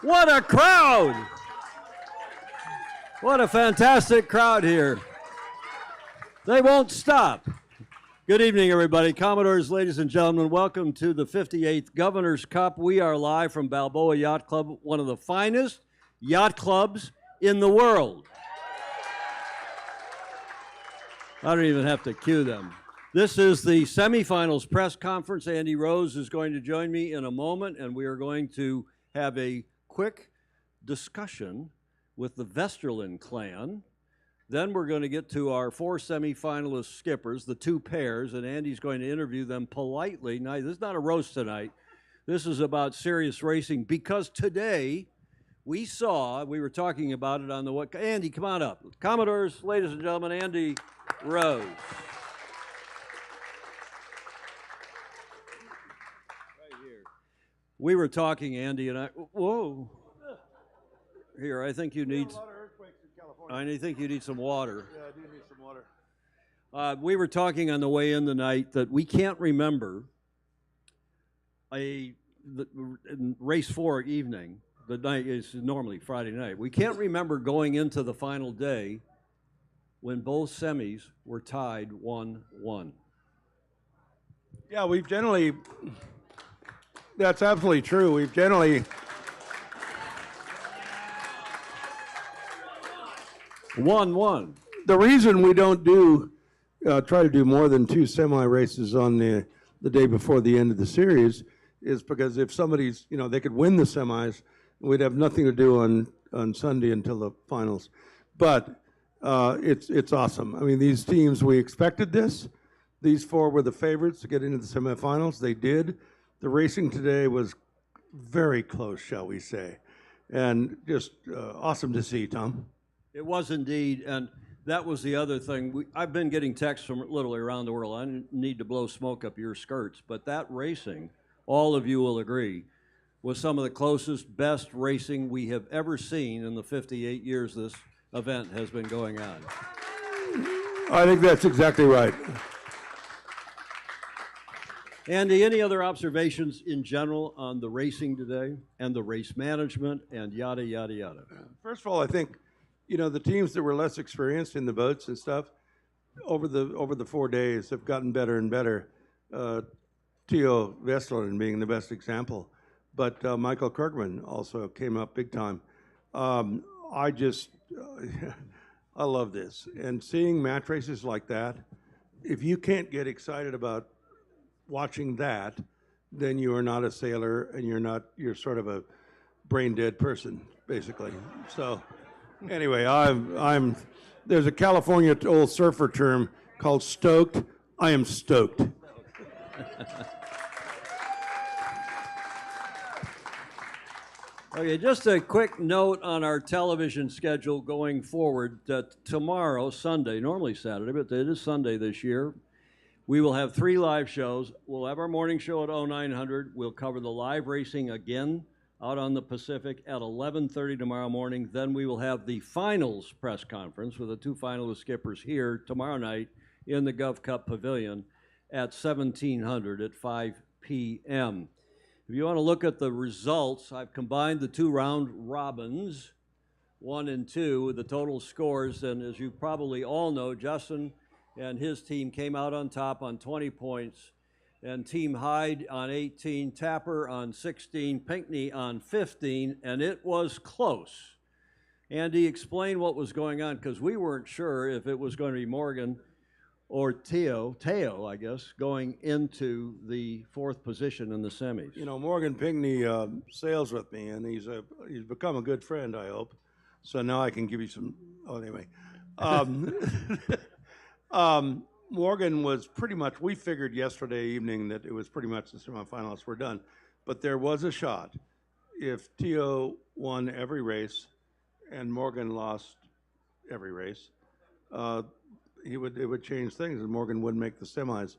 What a crowd! What a fantastic crowd here. They won't stop. Good evening, everybody. Commodores, ladies and gentlemen, welcome to the 58th Governor's Cup. We are live from Balboa Yacht Club, one of the finest yacht clubs in the world. I don't even have to cue them. This is the semifinals press conference. Andy Rose is going to join me in a moment, and we are going to have a quick discussion with the Vesterlin clan. Then we're going to get to our 4 semifinalist skippers, the 2 pairs, and Andy's going to interview them politely. Now, this is not a roast tonight. This is about serious racing, because today we were talking about it on the what? Andy, come on up. Commodores, ladies and gentlemen, Andy Rose. Right here. We were talking, Andy and I. Whoa. Here, I think you need. I think you need some water. Yeah, I do need some water. We were talking on the way in tonight that we can't remember race 4 evening. The night is normally Friday night. We can't remember going into the final day when both semis were tied 1-1. Yeah, we've generally, that's absolutely true. We've generally 1-1. The reason we don't try to do more than 2 semi races on the day before the end of the series is because if somebody's, they could win the semis, we'd have nothing to do on Sunday until the finals. But it's awesome. I mean, these teams, we expected this. These 4 were the favorites to get into the semifinals. They did. The racing today was very close, shall we say. And just awesome to see, Tom. It was indeed, and that was the other thing. I've been getting texts from literally around the world. I didn't need to blow smoke up your skirts, but that racing, all of you will agree, was some of the closest, best racing we have ever seen in the 58 years this event has been going on. I think that's exactly right. Andy, any other observations in general on the racing today and the race management and yada, yada, yada? First of all, I think, the teams that were less experienced in the boats and stuff over the 4 days have gotten better and better. Theo Vesterlin being the best example, but Michael Kirkman also came up big time. I love this. And seeing match races like that, if you can't get excited about watching that, then you are not a sailor and you're sort of a brain dead person, basically. So anyway, there's a California old surfer term called stoked. I am stoked. Okay, just a quick note on our television schedule going forward. Tomorrow, Sunday, normally Saturday, but it is Sunday this year, we will have 3 live shows. We'll have our morning show at 0900. We'll cover the live racing again out on the Pacific at 11:30 tomorrow morning. Then we will have the finals press conference with the 2 finalist skippers here tomorrow night in the GovCup Pavilion at 1700 at 5 p.m. If you want to look at the results, I've combined the 2 round robins, 1 and 2, with the total scores. And as you probably all know, Justin and his team came out on top on 20 points, and Team Hyde on 18, Tapper on 16, Pinckney on 15, and it was close. Andy, explain what was going on, because we weren't sure if it was going to be Morgan or Teo, I guess, going into the 4th position in the semis. Morgan Pinckney sails with me, and he's become a good friend, I hope. So now I can give you some. Oh, anyway, Morgan was pretty much. We figured yesterday evening that it was pretty much the semifinalists were done, but there was a shot. If Teo won every race, and Morgan lost every race, it would change things, and Morgan would make the semis.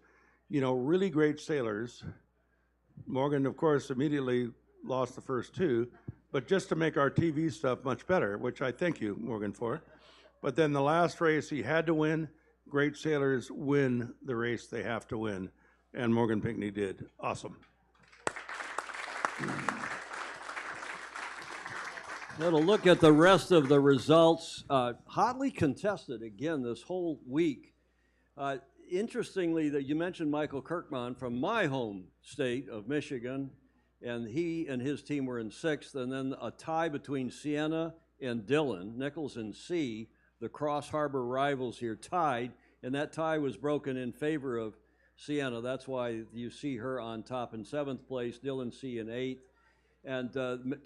Really great sailors. Morgan, of course, immediately lost the first 2, but just to make our TV stuff much better, which I thank you, Morgan, for. But then the last race he had to win. Great sailors win the race they have to win, and Morgan Pinckney did. Awesome. Now to look at the rest of the results, hotly contested again this whole week. Interestingly, that you mentioned Michael Kirkman from my home state of Michigan, and he and his team were in sixth, and then a tie between Siena and Dillon, Nichols and C, the Cross Harbor rivals here, tied, and that tie was broken in favor of Siena. That's why you see her on top in seventh place, Dillon C in eighth. And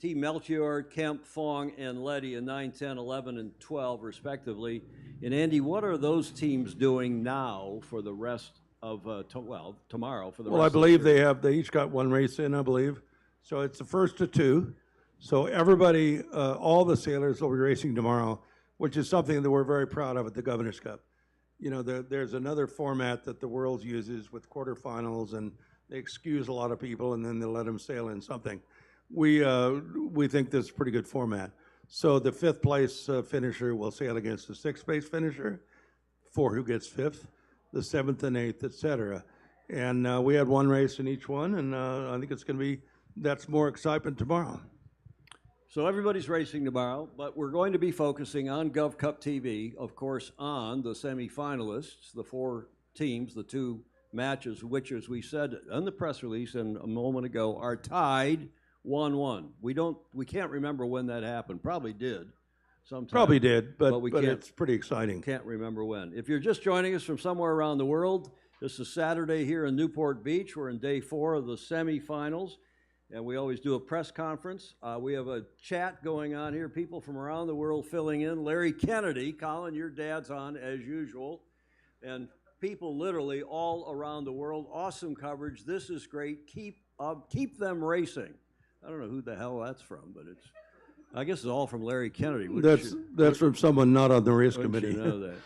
Team Melchior, Kemp, Fong, and Letty in 9, 10, 11, and 12, respectively. And Andy, what are those teams doing now for the rest of, tomorrow for the rest of the Well, I believe they each got one race in, I believe. So it's the first of two. So everybody, all the sailors will be racing tomorrow, which is something that we're very proud of at the Governor's Cup. You know, there's another format that the world uses with quarterfinals, and they excuse a lot of people, and then they let them sail in something. We think this is a pretty good format. So the fifth place finisher will sail against the sixth place finisher for who gets fifth, the seventh and eighth, etc. And we had one race in each one, and I think it's going to be, that's more excitement tomorrow. So everybody's racing tomorrow, but we're going to be focusing on GovCup TV, of course, on the semifinalists, the four teams, the two matches, which, as we said in the press release and a moment ago, are tied 1-1. We can't remember when that happened. Probably did sometime. Probably did, but can't, it's pretty exciting. Can't remember when. If you're just joining us from somewhere around the world, this is Saturday here in Newport Beach. We're in day 4 of the semifinals, and we always do a press conference. We have a chat going on here, people from around the world filling in. Larry Kennedy, Colin, your dad's on as usual, and people literally all around the world. Awesome coverage. This is great. Keep them racing. I don't know who the hell that's from, but I guess it's all from Larry Kennedy. That's from someone not on the race committee. You know that.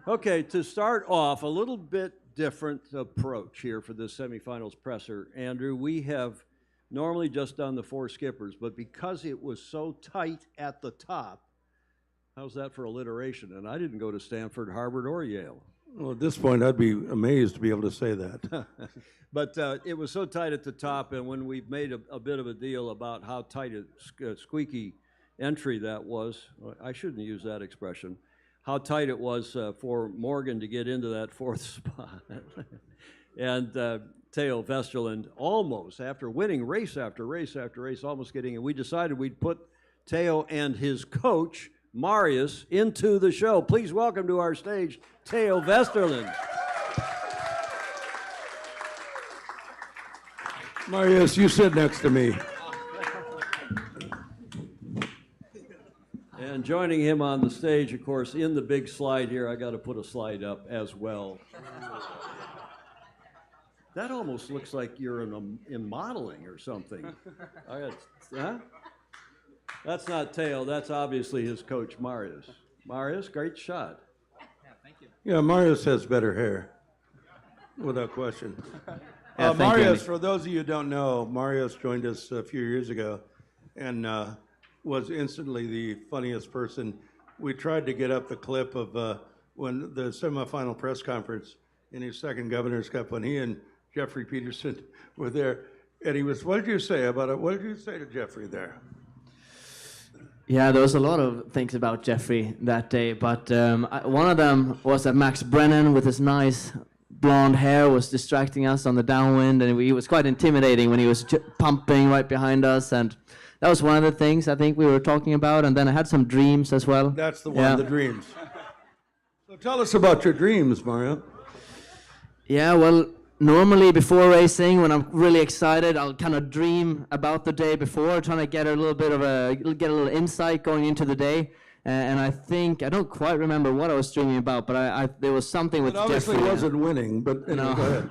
Okay, to start off, a little bit different approach here for this semifinals presser. Andrew, we have normally just done the 4 skippers, but because it was so tight at the top, how's that for alliteration? And I didn't go to Stanford, Harvard, or Yale. Well, at this point, I'd be amazed to be able to say that. But it was so tight at the top, and when we made a bit of a deal about how tight a squeaky entry that was, I shouldn't use that expression, how tight it was for Morgan to get into that 4th spot. And Theo Vesterland almost, after winning race after race after race, almost getting it, we decided we'd put Theo and his coach, Marius, into the show. Please welcome to our stage, Theo Vesterland. Marius, you sit next to me. And joining him on the stage, of course, in the big slide here, I got to put a slide up as well. That almost looks like you're in modeling or something. Huh? That's not Theo, that's obviously his coach, Marius. Marius, great shot. Yeah, thank you. Yeah, Marius has better hair, without question. Yeah, Marius, for those of you who don't know, Marius joined us a few years ago and was instantly the funniest person. We tried to get up the clip of when the semifinal press conference in his second Governor's Cup when he and Jeffrey Peterson were there. And he was, what did you say about it? What did you say to Jeffrey there? Yeah, there was a lot of things about Jeffrey that day, but one of them was that Max Brennan with his nice blonde hair was distracting us on the downwind, and he was quite intimidating when he was pumping right behind us, and that was one of the things I think we were talking about. And then I had some dreams as well. That's the one, the dreams. So tell us about your dreams, Mario. Yeah, well, normally before racing, when I'm really excited, I'll kind of dream about the day before, trying to get a little insight going into the day. And I think, I don't quite remember what I was dreaming about, but there was something with Jeffrey. It obviously wasn't winning, but no. Go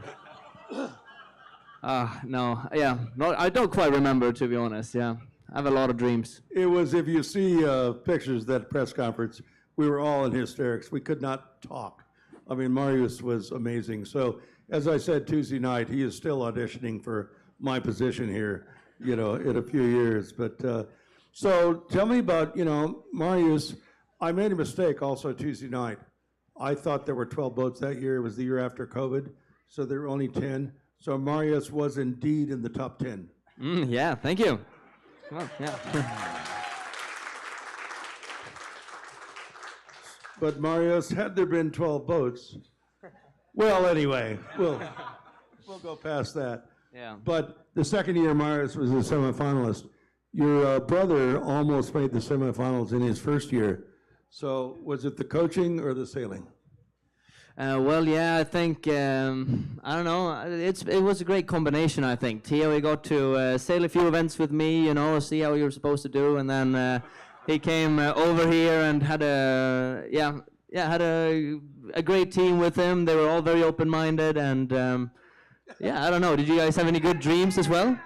ahead. No, yeah, I don't quite remember, to be honest, yeah. I have a lot of dreams. It was, if you see pictures of that press conference, we were all in hysterics. We could not talk. I mean, Marius was amazing. So, as I said Tuesday night, he is still auditioning for my position here, in a few years. But so tell me about, Marius. I made a mistake also Tuesday night. I thought there were 12 boats that year. It was the year after COVID, so there were only 10. So Marius was indeed in the top 10. Yeah, thank you. Well, yeah. But Marius, had there been 12 boats, well, anyway, we'll go past that. Yeah. But the second year Marius was a semifinalist. Your brother almost made the semifinals in his first year. So was it the coaching or the sailing? Well, yeah, I think I don't know. It was a great combination. I think Theo, he got to sail a few events with me, you know, see how you're supposed to do, and then he came over here and had a great team with him. They were all very open-minded, and yeah, I don't know. Did you guys have any good dreams as well?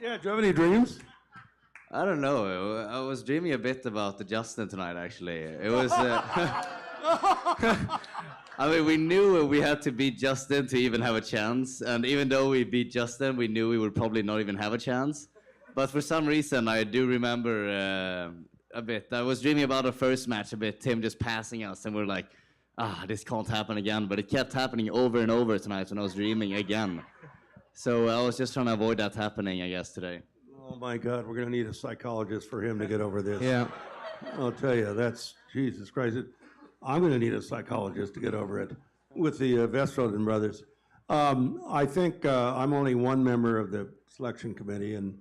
Yeah, do you have any dreams? I don't know. I was dreaming a bit about the Justin tonight, actually. It was. I mean, we knew we had to beat Justin to even have a chance, and even though we beat Justin, we knew we would probably not even have a chance. But for some reason, I do remember a bit. I was dreaming about our first match a bit, Tim just passing us, and we're like, this can't happen again. But it kept happening over and over tonight when I was dreaming again. So I was just trying to avoid that happening, I guess, today. Oh my God, we're going to need a psychologist for him to get over this. Yeah. I'll tell you, that's, Jesus Christ. I'm going to need a psychologist to get over it with the Vestroden brothers. I think I'm only one member of the selection committee, and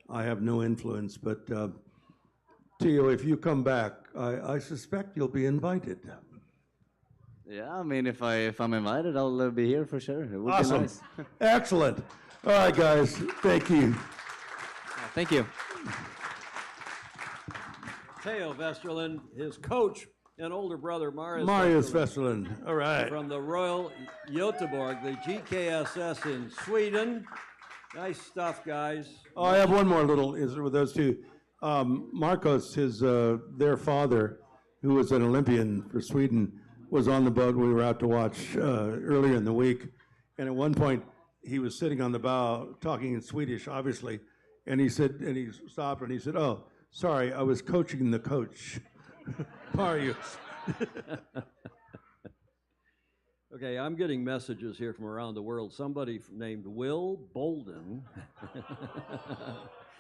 I have no influence. But Theo, if you come back, I suspect you'll be invited. Yeah, I mean, if I'm invited, I'll be here for sure. It would Awesome. be nice. Excellent. All right, guys. Thank you. Thank you. Theo Westerlund, his coach and older brother Marius Westerlund. All right. from the Royal Göteborg, the GKSS in Sweden. Nice stuff, guys. Oh, I have one more little is with those two. Marcos, their father, who was an Olympian for Sweden, was on the boat we were out to watch earlier in the week. And at one point, he was sitting on the bow talking in Swedish, obviously. And he said, and he stopped and he said, "Oh, sorry, I was coaching the coach." Marius. Okay, I'm getting messages here from around the world. Somebody named Will Bolden.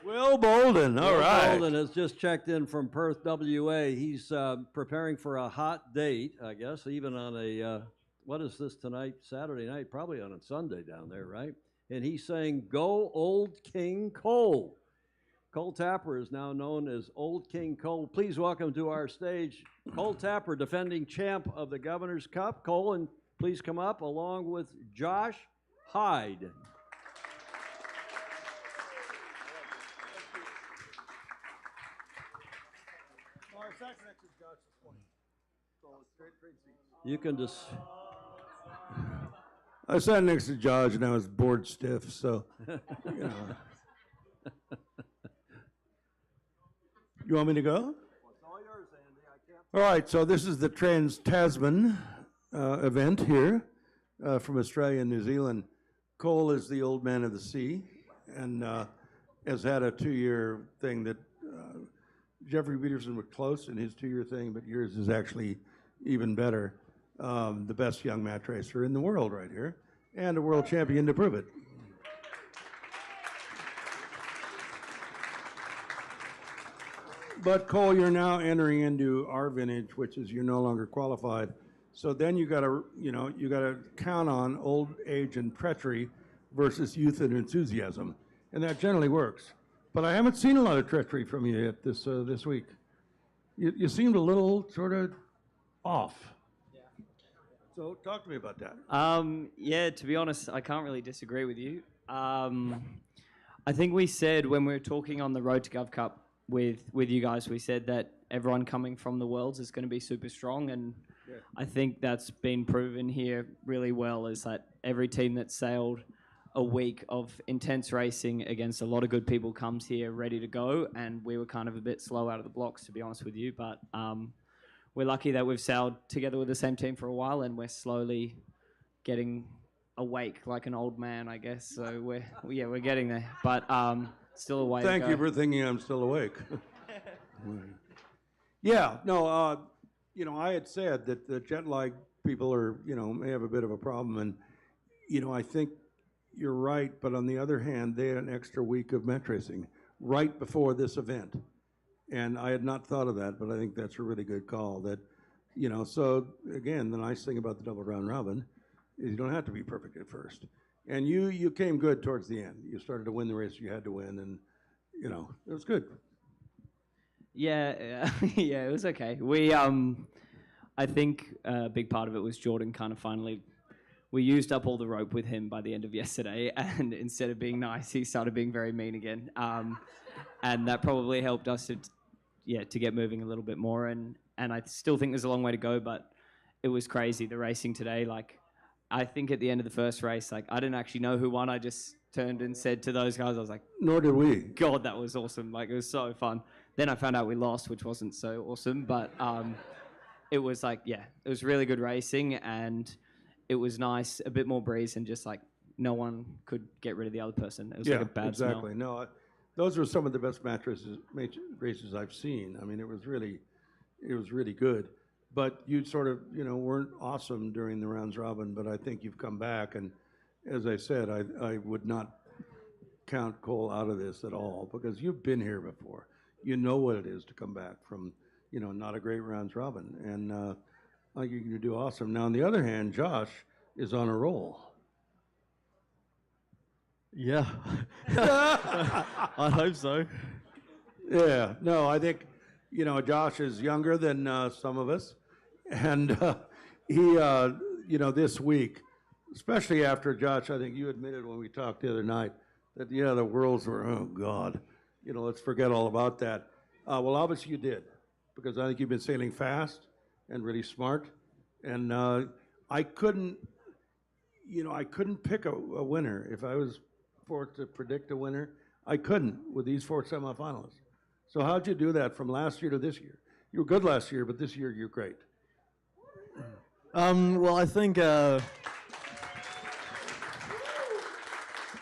Will Bolden, all right. Will Bolden has just checked in from Perth, WA. He's preparing for a hot date, I guess, even on a, what is this tonight? Saturday night, probably on a Sunday down there, right? And he's saying, "Go Old King Cole." Cole Tapper is now known as Old King Cole. Please welcome to our stage Cole Tapper, defending champ of the Governor's Cup. Cole, and please come up along with Josh Hyde. You can just. I sat next to Josh and I was bored stiff, so, you know. You want me to go? It's all yours, Andy. I can't. All right, so this is the Trans-Tasman event here from Australia and New Zealand. Cole is the old man of the sea and has had a 2-year thing that Jeffrey Peterson was close in his 2-year thing, but yours is actually even better. The best young match racer in the world right here, and a world champion to prove it. But Cole, you're now entering into our vintage, which is you're no longer qualified. So then you gotta count on old age and treachery versus youth and enthusiasm, and that generally works. But I haven't seen a lot of treachery from you yet this week. You seemed a little sort of off. Yeah. So talk to me about that. Yeah, to be honest, I can't really disagree with you. I think we said when we were talking on the road to GovCup with you guys, we said that everyone coming from the Worlds is going to be super strong, and yeah. I think that's been proven here really well, is that every team that sailed a week of intense racing against a lot of good people comes here ready to go, and we were kind of a bit slow out of the blocks, to be honest with you, but we're lucky that we've sailed together with the same team for a while, and we're slowly getting awake like an old man, I guess. So we're getting there, but still a way to go. Thank you for thinking I'm still awake. Yeah, no, I had said that the jet lag people are, may have a bit of a problem, and, I think you're right, but on the other hand, they had an extra week of match racing right before this event. And I had not thought of that, but I think that's a really good call. That, you know, so again, the nice thing about the double round robin is you don't have to be perfect at first. And you came good towards the end. You started to win the race you had to win, and, you know, it was good. Yeah, yeah, it was okay. I think a big part of it was Jordan kind of finally. We used up all the rope with him by the end of yesterday, and instead of being nice, he started being very mean again. And that probably helped us to get moving a little bit more. And I still think there's a long way to go, but it was crazy, the racing today. Like, I think at the end of the first race, like, I didn't actually know who won. I just turned and said to those guys, I was like, Nor did we. God, that was awesome. Like, it was so fun. Then I found out we lost, which wasn't so awesome, but it was like, yeah, it was really good racing, and it was nice, a bit more breeze, and just like no one could get rid of the other person. It was like a bad exactly. smell. No, those were some of the best match races I've seen. I mean, it was really good. But you sort of, you know, weren't awesome during the rounds robin, but I think you've come back. And as I said, I would not count Cole out of this at all, because you've been here before. You know what it is to come back from, you know, not a great rounds robin. And I think you're going to do awesome. Now, on the other hand, Josh is on a roll. Yeah. I hope so. Yeah, no, I think, you know, Josh is younger than some of us. And he, you know, this week, especially after Josh, I think you admitted when we talked the other night that, yeah, the worlds were, oh, God, you know, let's forget all about that. Well, obviously you did, because I think you've been sailing fast and really smart. And I couldn't pick a winner. If I was forced to predict a winner, I couldn't with these 4 semifinalists. So how'd you do that from last year to this year? You were good last year, but this year you're great. Well, I think a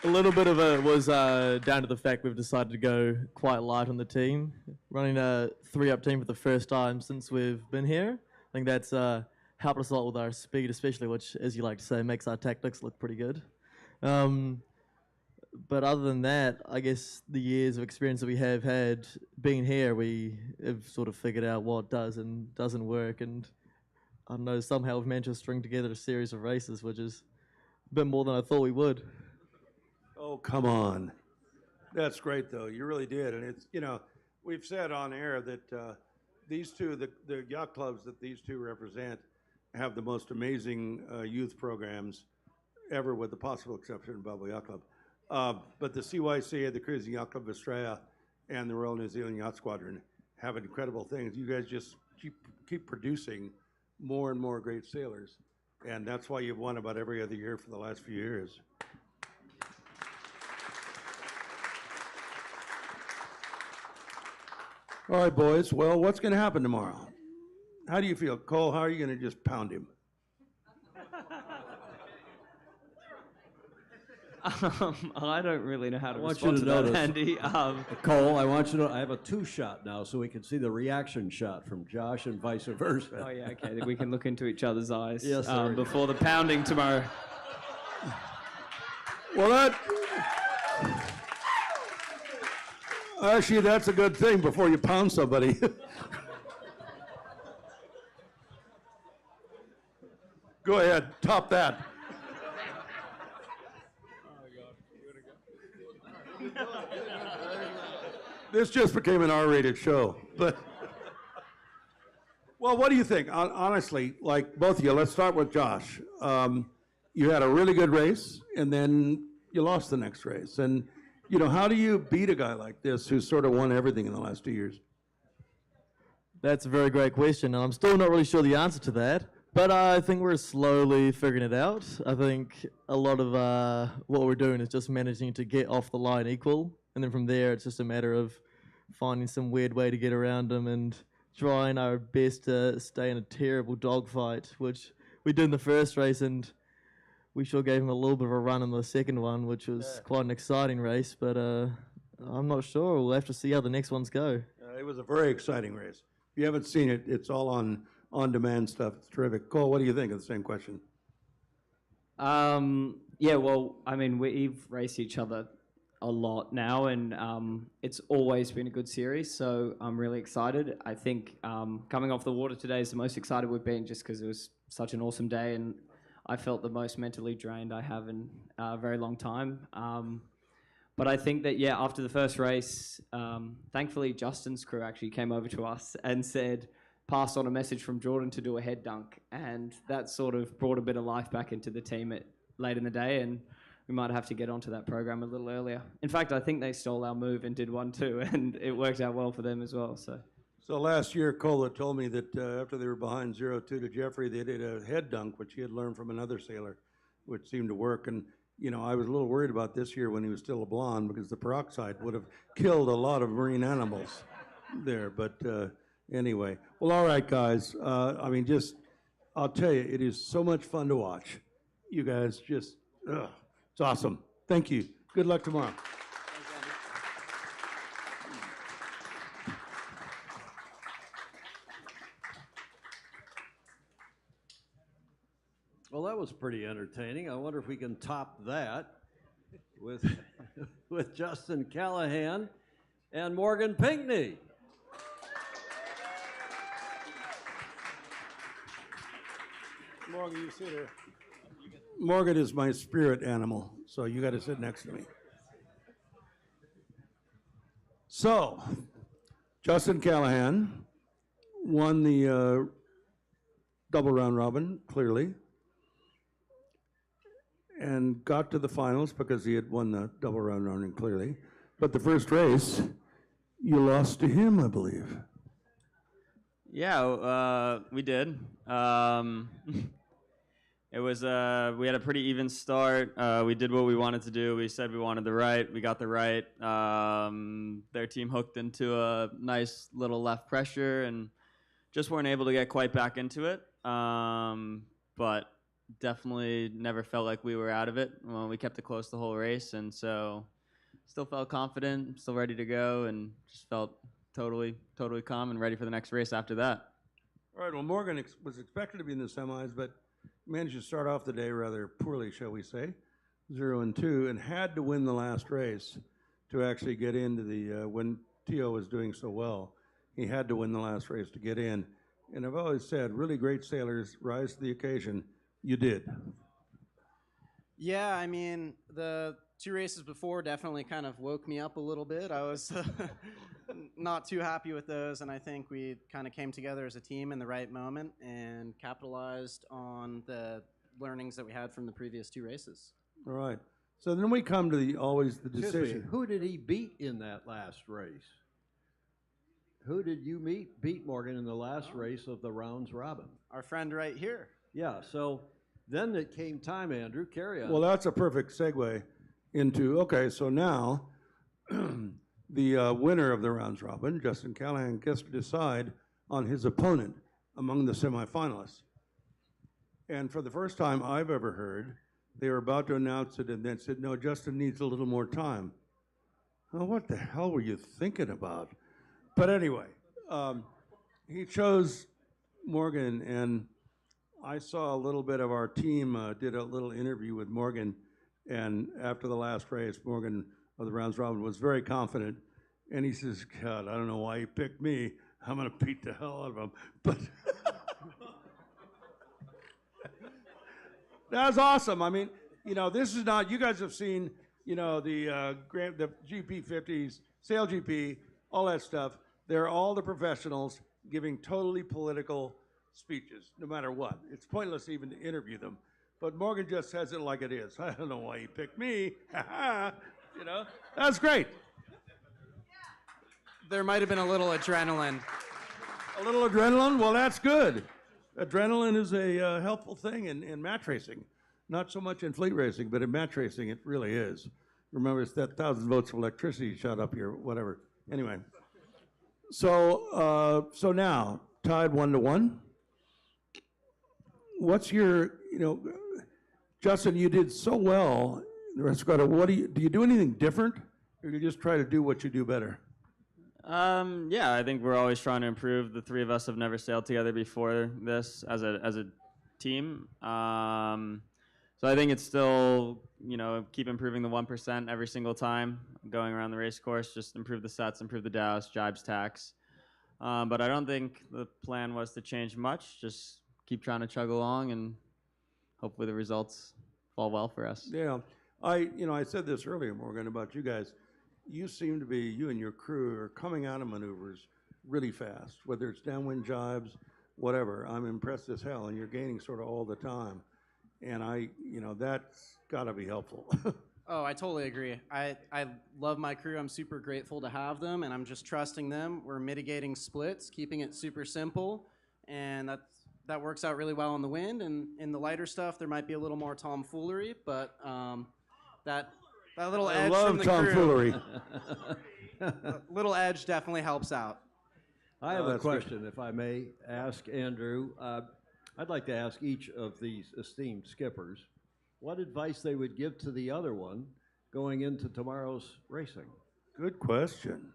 little bit of it was down to the fact we've decided to go quite light on the team. Running a 3-up team for the first time since we've been here. I think that's helped us a lot with our speed, especially, which, as you like to say, makes our tactics look pretty good. But other than that, I guess the years of experience that we have had being here, we have sort of figured out what does and doesn't work. And I don't know, somehow we've managed to string together a series of races, which is a bit more than I thought we would. Oh, come on. That's great, though. You really did. And it's, you know, we've said on air that these two, the yacht clubs that these two represent, have the most amazing youth programs ever, with the possible exception of BALBOA Yacht Club. But the CYC, the Cruising Yacht Club of Australia, and the Royal New Zealand Yacht Squadron have incredible things. You guys just keep producing more and more great sailors, and that's why you've won about every other year for the last few years. All right, boys. Well, what's going to happen tomorrow? How do you feel? Cole, how are you going to just pound him? I don't really know how to want you respond to to that, notice. Andy. Cole, I want you to know I have a 2-shot now, so we can see the reaction shot from Josh and vice versa. Oh, yeah, okay. We can look into each other's eyes Yes, sir. before the pounding tomorrow. Well, actually, that's a good thing before you pound somebody. Go ahead, top that. This just became an R-rated show, but well, what do you think? Honestly, like both of you, let's start with Josh. You had a really good race, and then you lost the next race. And you know, how do you beat a guy like this who's sort of won everything in the last 2 years? That's a very great question, and I'm still not really sure the answer to that. But I think we're slowly figuring it out. I think a lot of what we're doing is just managing to get off the line equal, and then from there it's just a matter of finding some weird way to get around them and trying our best to stay in a terrible dogfight, which we did in the first race, and we sure gave him a little bit of a run in the second one, which was quite an exciting race, but I'm not sure. We'll have to see how the next ones go. It was a very exciting race. If you haven't seen it, it's all on-demand stuff. It's terrific. Cole, what do you think of the same question? Yeah, well, I mean, we've raced each other a lot now, and it's always been a good series, so I'm really excited. I think coming off the water today is the most excited we've been just because it was such an awesome day, and I felt the most mentally drained I have in a very long time. But I think that, yeah, after the first race, thankfully Justin's crew actually came over to us and passed on a message from Jordan to do a head dunk, and that sort of brought a bit of life back into the team late in the day, and we might have to get onto that program a little earlier. In fact, I think they stole our move and did one too, and it worked out well for them as well. So last year, Cola told me that after they were behind 0-2 to Jeffrey, they did a head dunk, which he had learned from another sailor, which seemed to work. And, you know, I was a little worried about this year when he was still a blonde because the peroxide would have killed a lot of marine animals there. But anyway, well, all right, guys. I mean, I'll tell you, it is so much fun to watch. You guys just, it's awesome. Thank you. Good luck tomorrow. Well, that was pretty entertaining. I wonder if we can top that with, with Justin Callahan and Morgan Pinckney. Morgan, you sit here. Morgan is my spirit animal, so you got to sit next to me. So, Justin Callahan won the double round robin, clearly, and got to the finals because he had won the double round robin, clearly. But the first race, you lost to him, I believe. Yeah, we did. It was we had a pretty even start. We did what we wanted to do. We said we wanted the right. We got the right. Their team hooked into a nice little left pressure and just weren't able to get quite back into it. But definitely never felt like we were out of it. Well, we kept it close the whole race, and so still felt confident, still ready to go, and just felt totally calm and ready for the next race after that. All right, well, Morgan was expected to be in the semis, but managed to start off the day rather poorly, shall we say, 0-2, and had to win the last race to actually get into the, when Tio was doing so well, he had to win the last race to get in. And I've always said, really great sailors rise to the occasion. You did. Yeah, I mean, the two races before definitely kind of woke me up a little bit. I was not too happy with those, and I think we kind of came together as a team in the right moment and capitalized on the learnings that we had from the previous two races. All right. So then we come to the Excuse decision. me, who did he beat in that last race? Who did you beat Morgan in the last race of the rounds robin? Our friend right here. Yeah, so then it came time, Andrew, carry on. Well, that's a perfect segue into, okay, so now the winner of the rounds robin, Justin Callahan, gets to decide on his opponent among the semifinalists. And for the first time I've ever heard, they were about to announce it and then said, no, Justin needs a little more time. Oh, what the hell were you thinking about? But anyway, he chose Morgan, and I saw a little bit of our team did a little interview with Morgan, and after the last race, Morgan of the rounds robin was very confident, and he says, God, I don't know why he picked me. I'm going to beat the hell out of him. But that's awesome. I mean, you know, this is not, you guys have seen, you know, the GP50s, Sail GP, all that stuff. They're all the professionals giving totally political speeches, no matter what. It's pointless even to interview them. But Morgan just says it like it is. I don't know why he picked me. You know, that's great. There might have been a little adrenaline. A little adrenaline? Well, that's good. Adrenaline is a helpful thing in match racing. Not so much in fleet racing, but in match racing, it really is. Remember, it's that 1,000 volts of electricity shot up here, whatever. Anyway. So now, tied 1-1. What's your, you know, Justin, you did so well. The rest of what do you do anything different, or do you just try to do what you do better? Yeah, I think we're always trying to improve. The three of us have never sailed together before this as a team. So So I think it's still, keep improving the 1% every single time going around the race course. Just improve the sets, improve the douse, jibes, tacks. But I don't think the plan was to change much. Just keep trying to chug along, and hopefully the results fall well for us. Yeah, I said this earlier, Morgan, about you guys. You seem to be, you and your crew are coming out of maneuvers really fast, whether it's downwind jibes, whatever. I'm impressed as hell, and you're gaining sort of all the time. And that's got to be helpful. Oh, I totally agree. I love my crew. I'm super grateful to have them, and I'm just trusting them. We're mitigating splits, keeping it super simple, and that works out really well on the wind. And in the lighter stuff, there might be a little more tomfoolery, but that little edge from the tomfoolery. little edge definitely helps out. I have a question, if I may ask Andrew. I'd like to ask each of these esteemed skippers what advice they would give to the other one going into tomorrow's racing. Good question.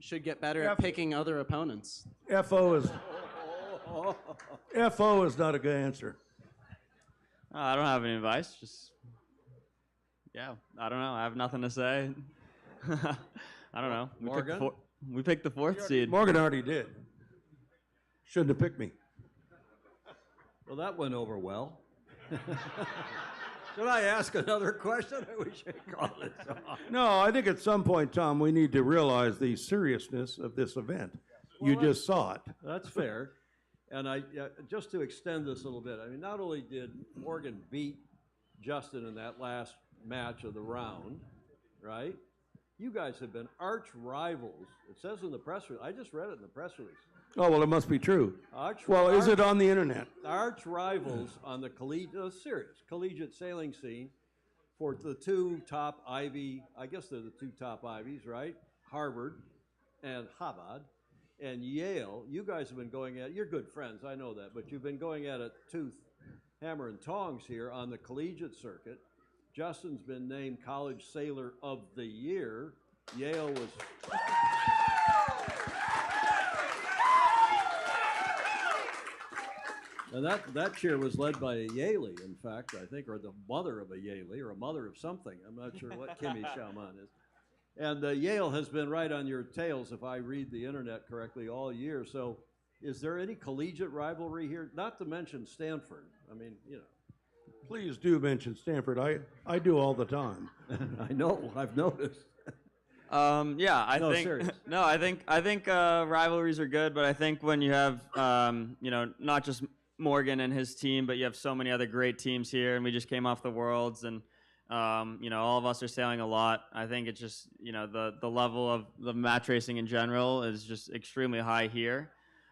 Should get better at picking other opponents. FO is not a good answer. I don't have any advice. I don't know. I have nothing to say. I don't know. Morgan? We picked the fourth seed. Morgan already did. Shouldn't have picked me. Well, that went over well. Should I ask another question? We should call it off. No, I think at some point, Tom, we need to realize the seriousness of this event. You just saw it. That's fair. And just to extend this a little bit, I mean, not only did Morgan beat Justin in that last match of the round, right? You guys have been arch rivals. It says in the press release. I just read it in the press release. Oh, well, it must be true. Is it on the internet? Arch rivals on the collegiate sailing scene for the two top Ivy, I guess they're the two top Ivies, right? Harvard and Harvard and Yale. You guys have been going at, you're good friends, I know that, but you've been going at it tooth, hammer, and tongs here on the collegiate circuit. Justin's been named College Sailor of the Year. Yale was... And that cheer was led by a Yaley, in fact, I think, or the mother of a Yaley, or a mother of something. I'm not sure what Kimmy Shaman is. And Yale has been right on your tails, if I read the internet correctly, all year. So is there any collegiate rivalry here? Not to mention Stanford. I mean, Please do mention Stanford. I do all the time. I know, I've noticed. I think rivalries are good, but I think when you have, not just Morgan and his team, but you have so many other great teams here, and we just came off the Worlds, and all of us are sailing a lot. I think it's just, the level of the match racing in general is just extremely high here.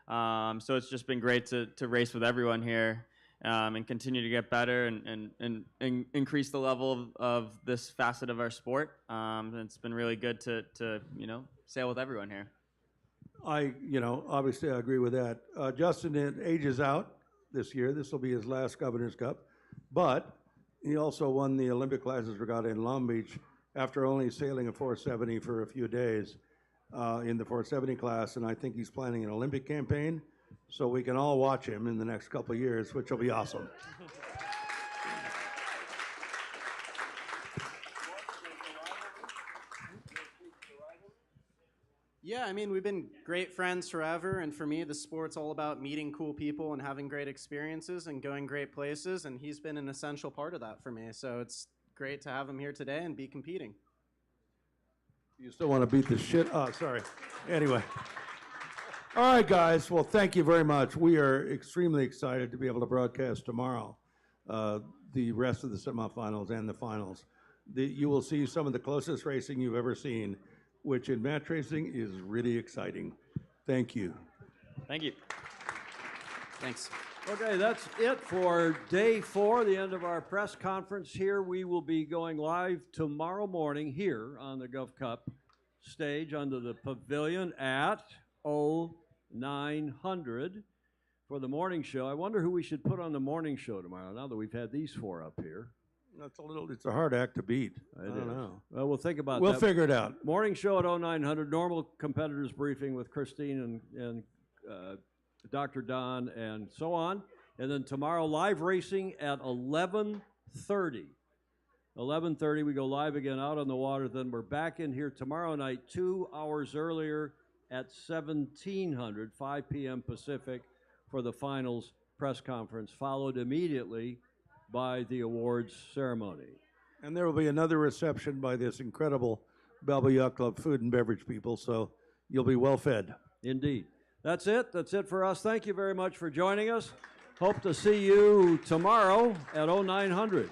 So it's just been great to race with everyone here, and continue to get better and increase the level of this facet of our sport. It's been really good to sail with everyone here. Obviously I agree with that. Justin ages out this year. This will be his last Governor's Cup, but he also won the Olympic Classes Regatta in Long Beach after only sailing a 470 for a few days in the 470 class, and I think he's planning an Olympic campaign, so we can all watch him in the next couple of years, which will be awesome. Yeah, I mean, we've been great friends forever, and for me, the sport's all about meeting cool people and having great experiences and going great places, and he's been an essential part of that for me, so it's great to have him here today and be competing. You still want to beat the shit? Oh, sorry. Anyway. All right, guys. Well, thank you very much. We are extremely excited to be able to broadcast tomorrow the rest of the semifinals and the finals. You will see some of the closest racing you've ever seen, which in match racing is really exciting. Thank you. Thank you. Thanks. Okay, that's it for day 4, the end of our press conference here. We will be going live tomorrow morning here on the GovCup stage under the pavilion at 0900 for the morning show. I wonder who we should put on the morning show tomorrow, now that we've had these 4 up here. It's a hard act to beat. I don't know. Well, we'll think about that. We'll figure it out. Morning show at 0900, normal competitors briefing with Christine and Dr. Don and so on. And then tomorrow, live racing at 11:30. 11:30, we go live again out on the water. Then we're back in here tomorrow night, 2 hours earlier at 1700, 5 p.m. Pacific, for the finals press conference, followed immediately by the awards ceremony. And there will be another reception by this incredible Balboa Yacht Club food and beverage people, so you'll be well fed. Indeed. That's it. That's it for us. Thank you very much for joining us. Hope to see you tomorrow at 0900.